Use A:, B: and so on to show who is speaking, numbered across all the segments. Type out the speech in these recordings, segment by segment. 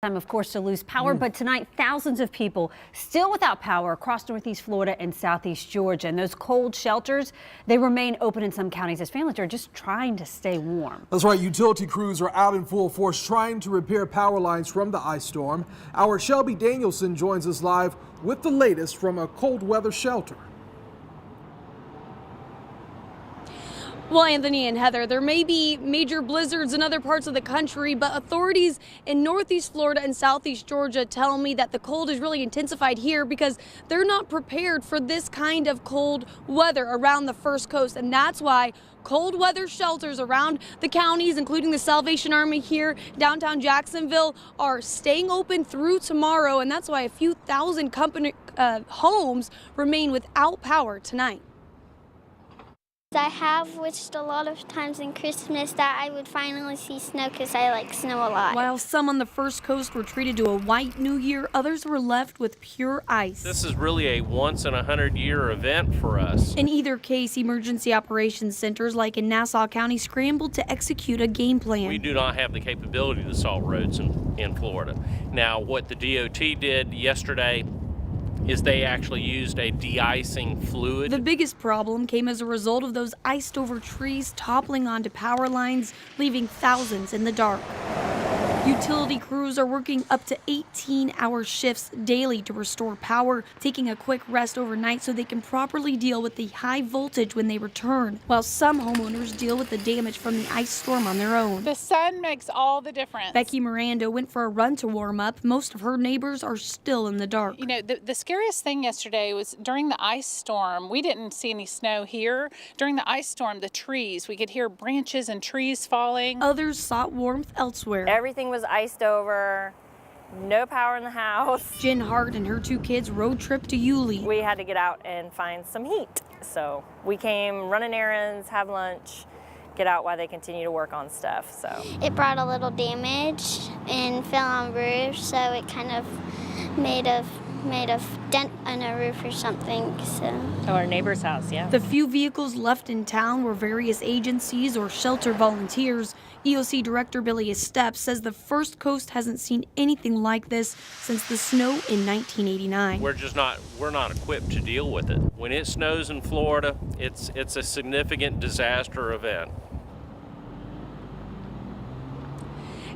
A: Time, of course, to lose power, but tonight thousands of people still without power across Northeast Florida and Southeast Georgia. And those cold shelters, they remain open in some counties as families are just trying to stay warm.
B: That's right. Utility crews are out in full force trying to repair power lines from the ice storm. Our Shelby Danielson joins us live with the latest from a cold weather shelter.
C: Well, Anthony and Heather, there may be major blizzards in other parts of the country, but authorities in Northeast Florida and Southeast Georgia tell me that the cold is really intensified here because they're not prepared for this kind of cold weather around the First Coast. And that's why cold weather shelters around the counties, including the Salvation Army here downtown Jacksonville, are staying open through tomorrow. And that's why a few thousand homes remain without power tonight.
D: I have wished a lot of times in Christmas that I would finally see snow because I like snow a lot.
C: While some on the First Coast were treated to a white New Year, others were left with pure ice.
E: This is really a once-in-a-100-year event for us.
C: In either case, emergency operations centers like in Nassau County scrambled to execute a game plan.
E: We do not have the capability to salt roads in Florida. Now, what the DOT did yesterday is they actually used a de-icing fluid.
C: The biggest problem came as a result of those iced over trees toppling onto power lines, leaving thousands in the dark. Utility crews are working up to 18-hour shifts daily to restore power, taking a quick rest overnight so they can properly deal with the high voltage when they return, while some homeowners deal with the damage from the ice storm on their own.
F: The sun makes all the difference.
C: Becky Miranda went for a run to warm up. Most of her neighbors are still in the dark.
F: You know, the scariest thing yesterday was during the ice storm. We didn't see any snow here. During the ice storm, the trees, we could hear branches and trees falling.
C: Others sought warmth elsewhere.
G: Everything was iced over, no power in the house.
C: Jen Hart and her two kids road trip to Yulee.
G: We had to get out and find some heat. So we came running errands, have lunch, get out while they continue to work on stuff. So
D: it brought a little damage and fell on roofs, so it kind of made a dent on a roof or something.
G: Oh, our neighbor's house, yeah.
C: The few vehicles left in town were various agencies or shelter volunteers. EOC Director Billy Estep says the First Coast hasn't seen anything like this since the snow in 1989.
E: We're not equipped to deal with it. When it snows in Florida, it's a significant disaster event.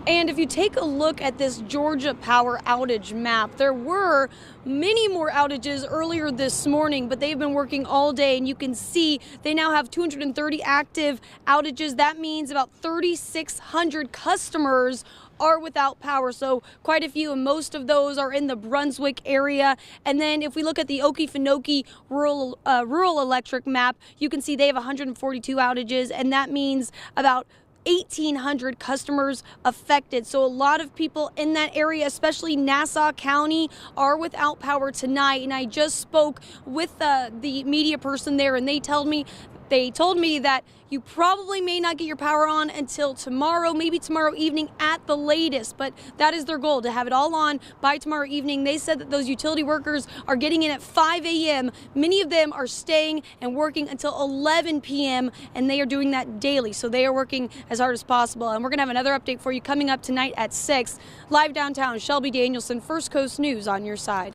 C: And if you take a look at this Georgia power outage map, there were many more outages earlier this morning, but they've been working all day, and you can see they now have 230 active outages. That means about 3,600 customers are without power, so quite a few, and most of those are in the Brunswick area. And then if we look at the Okefenokee rural electric map, you can see they have 142 outages, and that means about 1,800 customers affected. So a lot of people in that area, especially Nassau County, are without power tonight. And I just spoke with the media person there, and they told me that you probably may not get your power on until tomorrow, maybe tomorrow evening at the latest. But that is their goal, to have it all on by tomorrow evening. They said that those utility workers are getting in at 5 a.m. Many of them are staying and working until 11 p.m. and they are doing that daily. So they are working as hard as possible. And we're going to have another update for you coming up tonight at 6. Live downtown, Shelby Danielson, First Coast News on your side.